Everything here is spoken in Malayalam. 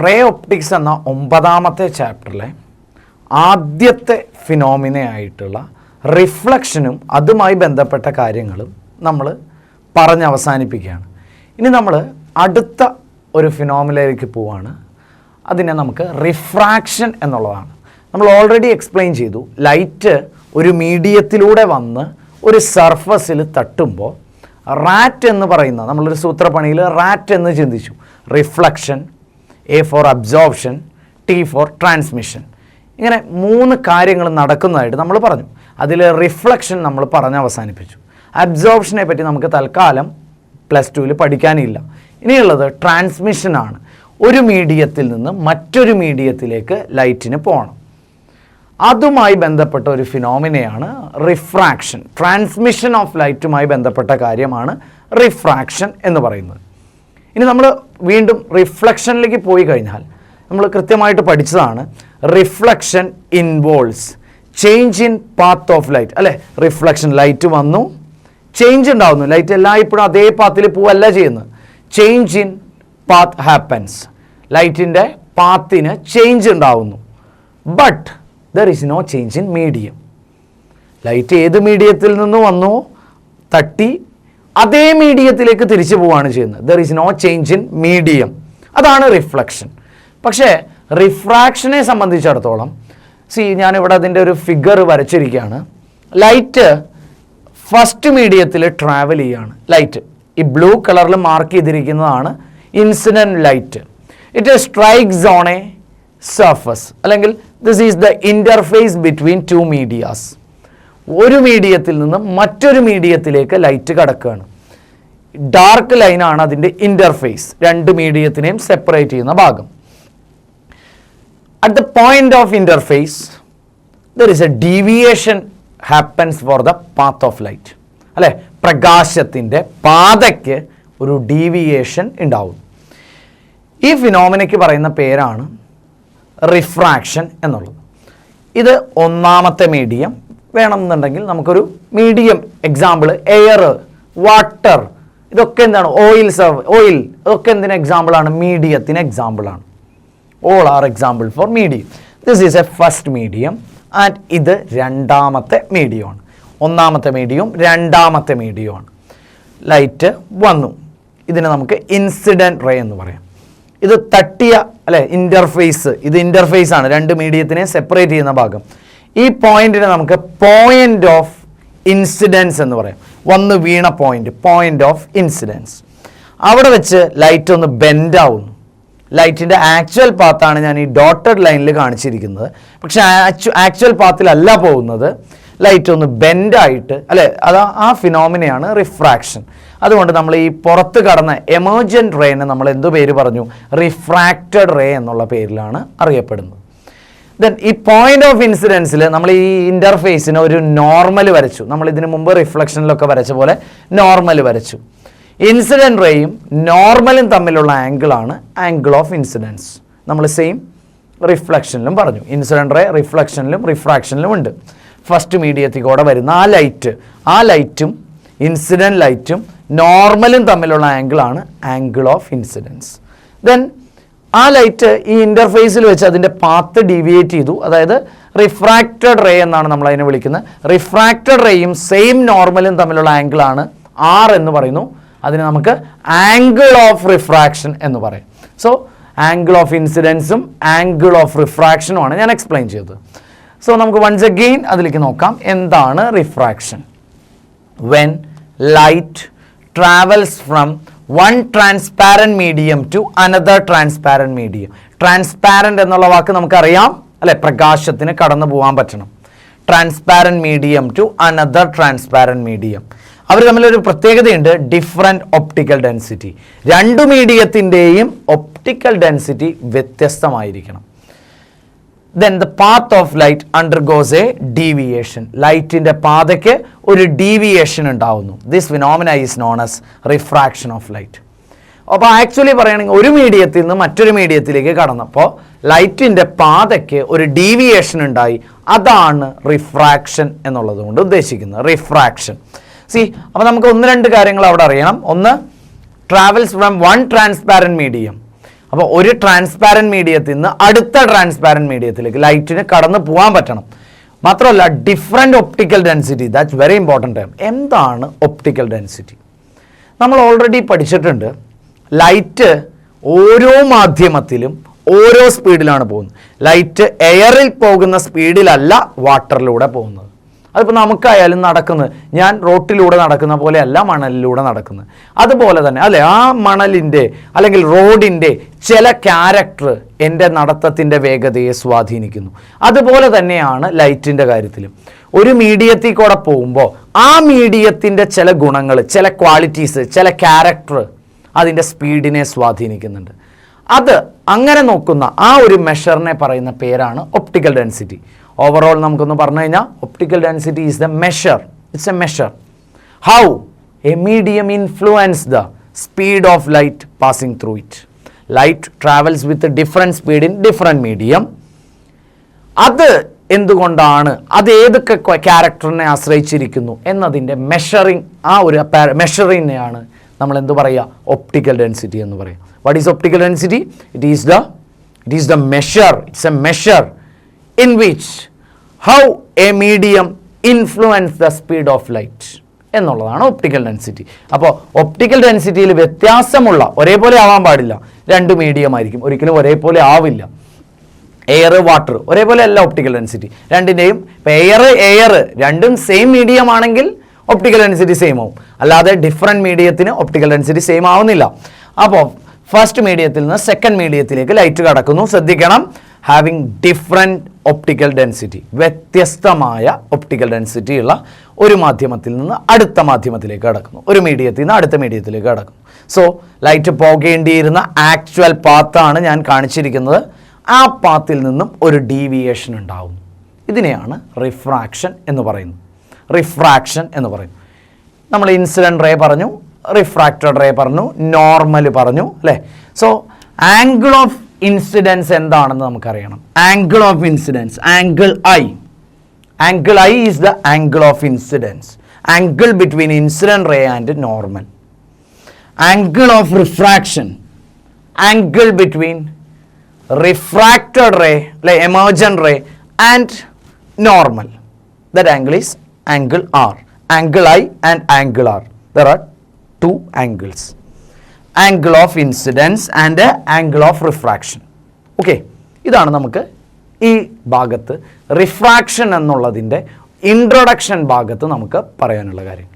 റേ ഒപ്റ്റിക്സ് എന്ന 9ാമത്തെ ചാപ്റ്ററിലെ ആദ്യത്തെ ഫിനോമിനയായിട്ടുള്ള റിഫ്ലക്ഷനും അതുമായി ബന്ധപ്പെട്ട കാര്യങ്ങളും നമ്മൾ പറഞ്ഞ് അവസാനിപ്പിക്കുകയാണ്. ഇനി നമ്മൾ അടുത്ത ഒരു ഫിനോമിനയിലേക്ക് പോവാണ്. അതിനെ നമുക്ക് റിഫ്രാക്ഷൻ എന്നുള്ളതാണ്. നമ്മൾ ഓൾറെഡി എക്സ്പ്ലെയിൻ ചെയ്തു, ലൈറ്റ് ഒരു മീഡിയത്തിലൂടെ വന്ന് ഒരു സർഫസിൽ തട്ടുമ്പോൾ റാറ്റ് എന്ന് പറയുന്ന നമ്മളൊരു സൂത്രപ്പണിയിൽ റാറ്റ് എന്ന് ചിന്തിച്ചു. Reflection, A four absorption, T four transmission, ഇങ്ങനെ 3 കാര്യങ്ങൾ നടക്കുന്നതായിട്ട് നമ്മൾ പറഞ്ഞു. അതിൽ റിഫ്ലക്ഷൻ നമ്മൾ പറഞ്ഞ് അവസാനിപ്പിച്ചു. അബ്സോർപ്ഷനെ പറ്റി നമുക്ക് തൽക്കാലം +2 പഠിക്കാനില്ല. ഇനിയുള്ളത് ട്രാൻസ്മിഷനാണ്. ഒരു മീഡിയത്തിൽ നിന്ന് മറ്റൊരു മീഡിയത്തിലേക്ക് ലൈറ്റിന് പോകണം. അതുമായി ബന്ധപ്പെട്ട ഒരു ഫിനോമിനയാണ് റിഫ്രാക്ഷൻ. ട്രാൻസ്മിഷൻ ഓഫ് ലൈറ്റുമായി ബന്ധപ്പെട്ട കാര്യമാണ് റിഫ്രാക്ഷൻ എന്ന് പറയുന്നത്. ഇനി നമ്മൾ വീണ്ടും റിഫ്ലക്ഷനിലേക്ക് പോയി കഴിഞ്ഞാൽ നമ്മൾ കൃത്യമായിട്ട് പഠിച്ചതാണ്, reflection involves change in path of light, അല്ലേ? റിഫ്ലക്ഷൻ, ലൈറ്റ് വന്നു, ചേഞ്ച് ഉണ്ടാവുന്നു. ലൈറ്റ് എല്ലായ്പ്പോഴും അതേ പാത്തിൽ പോവല്ല ചെയ്യുന്നത്. ചേഞ്ച് ഇൻ പാത്ത് ഹാപ്പൻസ്, ലൈറ്റിൻ്റെ പാത്തിന് ചേഞ്ച് ഉണ്ടാവുന്നു. But there is no change in medium. Light ഏത് മീഡിയത്തിൽ നിന്ന് വന്നു, തട്ടി അതേ മീഡിയത്തിലേക്ക് തിരിച്ചു പോവുകയാണ് ചെയ്യുന്നത്. There is no change in medium. അതാണ് റിഫ്ലക്ഷൻ. പക്ഷേ റിഫ്രാക്ഷനെ സംബന്ധിച്ചിടത്തോളം ഞാനിവിടെ അതിൻ്റെ ഒരു ഫിഗർ വരച്ചിരിക്കുകയാണ്. ലൈറ്റ് ഫസ്റ്റ് മീഡിയത്തിൽ ട്രാവൽ ചെയ്യുകയാണ്. ലൈറ്റ് ഈ ബ്ലൂ കളറിൽ മാർക്ക് ചെയ്തിരിക്കുന്നതാണ് incident light. It strikes on a surface, അല്ലെങ്കിൽ this is the interface between 2 medias. ഒരു മീഡിയത്തിൽ നിന്ന് മറ്റൊരു മീഡിയത്തിലേക്ക് ലൈറ്റ് കടക്കുകയാണ്. ഡാർക്ക് ലൈനാണ് അതിൻ്റെ ഇൻ്റർഫേസ്, 2 മീഡിയത്തിനെയും സെപ്പറേറ്റ് ചെയ്യുന്ന ഭാഗം. At the point of interface, there is a deviation happens for the path of light. അല്ലേ? പ്രകാശത്തിൻ്റെ പാതയ്ക്ക് ഒരു ഡീവിയേഷൻ ഉണ്ടാവും. ഈ ഫിനോമിനയ്ക്ക് പറയുന്ന പേരാണ് റിഫ്രാക്ഷൻ എന്നുള്ളത്. ഇത് 1ാമത്തെ മീഡിയം. വേണമെന്നുണ്ടെങ്കിൽ നമുക്കൊരു മീഡിയം എക്സാമ്പിൾ എയർ, വാട്ടർ, ഇതൊക്കെ എന്താണ്? ഓയിൽ, ഇതൊക്കെ എന്തിന് എക്സാമ്പിളാണ്? മീഡിയത്തിന് എക്സാമ്പിളാണ്. All are example for medium. This is a first medium and ഇത് 2ാമത്തെ മീഡിയമാണ്. 1ാമത്തെ മീഡിയവും 2ാമത്തെ മീഡിയമാണ്. ലൈറ്റ് വന്നു, ഇതിനെ നമുക്ക് ഇൻസിഡൻറ്റ് റേ എന്ന് പറയാം. ഇത് തട്ടിയ, അല്ലെ, ഇൻ്റർഫേസ്, ഇത് ഇൻ്റർഫേസ് ആണ്, 2 മീഡിയത്തിനെ സെപ്പറേറ്റ് ചെയ്യുന്ന ഭാഗം. ഈ പോയിന്റിനെ നമുക്ക് പോയിന്റ് ഓഫ് ഇൻസിഡൻസ് എന്ന് പറയാം. വന്ന് വീണ പോയിന്റ് ഓഫ് ഇൻസിഡൻസ്. അവിടെ വെച്ച് ലൈറ്റ് ഒന്ന് ബെൻഡ് ആവുന്നു. ലൈറ്റിൻ്റെ ആക്ച്വൽ പാത്താണ് ഞാൻ ഈ ഡോട്ടഡ് ലൈനിൽ കാണിച്ചിരിക്കുന്നത്. പക്ഷെ ആക്ച്വൽ പാത്തിലല്ല പോകുന്നത്, ലൈറ്റ് ഒന്ന് ബെൻഡായിട്ട്, അല്ലേ? ആ ഫിനോമിനയാണ് റിഫ്രാക്ഷൻ. അതുകൊണ്ട് നമ്മൾ ഈ പുറത്ത് കടന്ന എമർജൻറ്റ് റേനെ നമ്മൾ എന്തു പേര് പറഞ്ഞു? റിഫ്രാക്റ്റഡ് റേ എന്നുള്ള പേരിലാണ് അറിയപ്പെടുന്നത്. ദെൻ ഈ പോയിന്റ് ഓഫ് ഇൻസിഡൻസിൽ നമ്മൾ ഈ ഇൻ്റർഫേസിന് ഒരു നോർമൽ വരച്ചു. നമ്മൾ ഇതിനു മുമ്പ് റിഫ്ലക്ഷനിലൊക്കെ വരച്ച പോലെ നോർമൽ വരച്ചു. ഇൻസിഡൻറ്റ് റേയും നോർമലും തമ്മിലുള്ള ആംഗിളാണ് ആംഗിൾ ഓഫ് ഇൻസിഡൻസ്. നമ്മൾ സെയിം റിഫ്ലക്ഷനിലും പറഞ്ഞു. ഇൻസിഡൻറ്റ് റേ റിഫ്ലക്ഷനിലും റിഫ്രാക്ഷനിലും ഉണ്ട്. ഫസ്റ്റ് മീഡിയത്തിൽ കൂടെ വരുന്ന ആ ലൈറ്റും ഇൻസിഡൻറ്റ് ലൈറ്റും നോർമലും തമ്മിലുള്ള ആംഗിളാണ് ആംഗിൾ ഓഫ് ഇൻസിഡൻസ്. ദെൻ ആ ലൈറ്റ് ഈ ഇൻ്റർഫേസിൽ വെച്ച് അതിൻ്റെ പാത്ത് ഡീവിയേറ്റ് ചെയ്തു. അതായത് റിഫ്രാക്റ്റഡ് റേ എന്നാണ് നമ്മൾ അതിനെ വിളിക്കുന്നത്. റിഫ്രാക്റ്റഡ് റേയും സെയിം നോർമലും തമ്മിലുള്ള ആംഗിളാണ് R എന്ന് പറയുന്നു. അതിന് നമുക്ക് ആംഗിൾ ഓഫ് റിഫ്രാക്ഷൻ എന്ന് പറയും. സോ ആംഗിൾ ഓഫ് ഇൻസിഡൻസും ആംഗിൾ ഓഫ് റിഫ്രാക്ഷനുമാണ് ഞാൻ എക്സ്പ്ലെയിൻ ചെയ്തത്. സോ നമുക്ക് വൺസ് അഗെയിൻ അതിലേക്ക് നോക്കാം. എന്താണ് refraction? When light travels from one transparent medium to another transparent medium. Transparent എന്നുള്ള വാക്ക് നമുക്കറിയാം, അല്ലെ? പ്രകാശത്തിന് കടന്നു പോകാൻ പറ്റണം. Transparent medium to another transparent medium. അവർ തമ്മിലൊരു പ്രത്യേകതയുണ്ട്, ഡിഫറെൻറ്റ് ഒപ്റ്റിക്കൽ ഡെൻസിറ്റി. 2 മീഡിയത്തിൻ്റെയും ഒപ്റ്റിക്കൽ ഡെൻസിറ്റി വ്യത്യസ്തമായിരിക്കണം. Then the path of light undergoes a deviation. ലൈറ്റിൻ്റെ പാതയ്ക്ക് ഒരു ഡീവിയേഷൻ ഉണ്ടാവുന്നു. This phenomena is known as refraction of light. അപ്പോൾ ആക്ച്വലി പറയുകയാണെങ്കിൽ ഒരു മീഡിയത്തിൽ നിന്ന് മറ്റൊരു മീഡിയത്തിലേക്ക് കടന്നപ്പോൾ ലൈറ്റിൻ്റെ പാതയ്ക്ക് ഒരു ഡീവിയേഷൻ ഉണ്ടായി. അതാണ് റിഫ്രാക്ഷൻ എന്നുള്ളത് കൊണ്ട് ഉദ്ദേശിക്കുന്നത്, റിഫ്രാക്ഷൻ. അപ്പോൾ നമുക്ക് 1-2 കാര്യങ്ങൾ അവിടെ അറിയണം. ഒന്ന്, travels from one transparent medium. അപ്പോൾ ഒരു ട്രാൻസ്പാരൻറ്റ് മീഡിയത്തിൽ നിന്ന് അടുത്ത ട്രാൻസ്പാരൻറ്റ് മീഡിയത്തിലേക്ക് ലൈറ്റിന് കടന്നു പോകാൻ പറ്റണം. മാത്രമല്ല different optical density, that's very important time. എന്താണ് ഒപ്റ്റിക്കൽ ഡെൻസിറ്റി? നമ്മൾ ഓൾറെഡി പഠിച്ചിട്ടുണ്ട്. ലൈറ്റ് ഓരോ മാധ്യമത്തിലും ഓരോ സ്പീഡിലാണ് പോകുന്നത്. ലൈറ്റ് എയറിൽ പോകുന്ന സ്പീഡിലല്ല വാട്ടറിലൂടെ പോകുന്നത്. അതിപ്പോൾ നമുക്കായാലും നടക്കുന്നത്, ഞാൻ റോട്ടിലൂടെ നടക്കുന്ന പോലെയല്ല മണലിലൂടെ നടക്കുന്നത്. അതുപോലെ തന്നെ അല്ലേ, ആ മണലിൻ്റെ അല്ലെങ്കിൽ റോഡിൻ്റെ ചില ക്യാരക്ടർ എൻ്റെ നടത്തത്തിൻ്റെ വേഗതയെ സ്വാധീനിക്കുന്നു. അതുപോലെ തന്നെയാണ് ലൈറ്റിൻ്റെ കാര്യത്തിലും. ഒരു മീഡിയത്തിൽ കൂടെ പോകുമ്പോൾ ആ മീഡിയത്തിൻ്റെ ചില ഗുണങ്ങൾ, ചില ക്വാളിറ്റീസ്, ചില ക്യാരക്ടർ അതിൻ്റെ സ്പീഡിനെ സ്വാധീനിക്കുന്നുണ്ട്. അത് അങ്ങനെ നോക്കുന്ന ആ ഒരു മെഷറിനെ പറയുന്ന പേരാണ് ഒപ്റ്റിക്കൽ ഡെൻസിറ്റി. ഓവറോൾ നമുക്കൊന്ന് പറഞ്ഞു കഴിഞ്ഞാൽ optical density is the measure, it's A measure how A medium influence the speed of light passing through it. Light travels with different speed in different medium. അത് എന്തുകൊണ്ടാണ്, അത് ഏതൊക്കെ ക്യാരക്ടറിനെ ആശ്രയിച്ചിരിക്കുന്നു എന്നതിൻ്റെ മെഷറിങ്, ആ ഒരു മെഷറിനെയാണ് നമ്മൾ എന്ത് പറയുക, ഒപ്റ്റിക്കൽ ഡെൻസിറ്റി എന്ന് പറയും. What is optical density? It is the measure, it's A measure in which how a medium influence the speed of light എന്നുള്ളതാണ് ഒപ്റ്റിക്കൽ ഡെൻസിറ്റി. അപ്പോൾ ഒപ്റ്റിക്കൽ ഡെൻസിറ്റിയിൽ വ്യത്യാസമുള്ള, ഒരേപോലെ ആവാൻ പാടില്ല, രണ്ട് മീഡിയം ആയിരിക്കും, ഒരിക്കലും ഒരേപോലെ ആവില്ല. എയർ വാട്ടർ ഒരേപോലെ അല്ല ഒപ്റ്റിക്കൽ ഡെൻസിറ്റി രണ്ടിൻ്റെയും. എയർ രണ്ടും സെയിം മീഡിയം ആണെങ്കിൽ ഒപ്റ്റിക്കൽ ഡെൻസിറ്റി സെയിം ആവും, അല്ലാതെ ഡിഫറെൻറ്റ് മീഡിയത്തിന് ഒപ്റ്റിക്കൽ ഡെൻസിറ്റി സെയിം ആവുന്നില്ല. അപ്പോൾ ഫസ്റ്റ് മീഡിയത്തിൽ നിന്ന് സെക്കൻഡ് മീഡിയത്തിലേക്ക് ലൈറ്റ് കടക്കുന്നു. ശ്രദ്ധിക്കണം, ഹാവിങ് ഡിഫറെൻറ്റ് ഒപ്റ്റിക്കൽ ഡെൻസിറ്റി, വ്യത്യസ്തമായ ഒപ്റ്റിക്കൽ ഡെൻസിറ്റി ഉള്ള ഒരു മാധ്യമത്തിൽ നിന്ന് അടുത്ത മാധ്യമത്തിലേക്ക് കടക്കുന്നു, ഒരു മീഡിയത്തിൽ നിന്ന് അടുത്ത മീഡിയത്തിലേക്ക് കടക്കുന്നു. സോ ലൈറ്റ് പോകേണ്ടിയിരുന്ന ആക്ച്വൽ പാത്താണ് ഞാൻ കാണിച്ചിരിക്കുന്നത്. ആ പാത്തിൽ നിന്നും ഒരു ഡീവിയേഷൻ ഉണ്ടാകുന്നു. ഇതിനെയാണ് റിഫ്രാക്ഷൻ എന്ന് പറയുന്നത്. റിഫ്രാക്ഷൻ എന്ന് പറയുന്നു. നമ്മൾ ഇൻസിഡൻറ്റ് റേ പറഞ്ഞു, റിഫ്രാക്റ്റഡ് റേ പറഞ്ഞു, നോർമൽ പറഞ്ഞു അല്ലേ. സോ ആംഗിൾ ഓഫ് ഇൻസിഡൻസ് എന്താണെന്ന് നമുക്കറിയണം. Angle of incidence, angle I is the angle of incidence, angle between incident ray and normal. Angle of refraction, angle between refracted ray അല്ലെ, emergent ray and normal. That angle is angle R. Angle I and angle R, there are two angles, angle of incidence and angle of refraction. Okay, ഇതാണ് നമുക്ക് ഈ ഭാഗത്ത് റിഫ്രാക്ഷൻ എന്നുള്ളതിൻ്റെ ഇൻട്രൊഡക്ഷൻ ഭാഗത്ത് നമുക്ക് പറയാനുള്ള കാര്യം.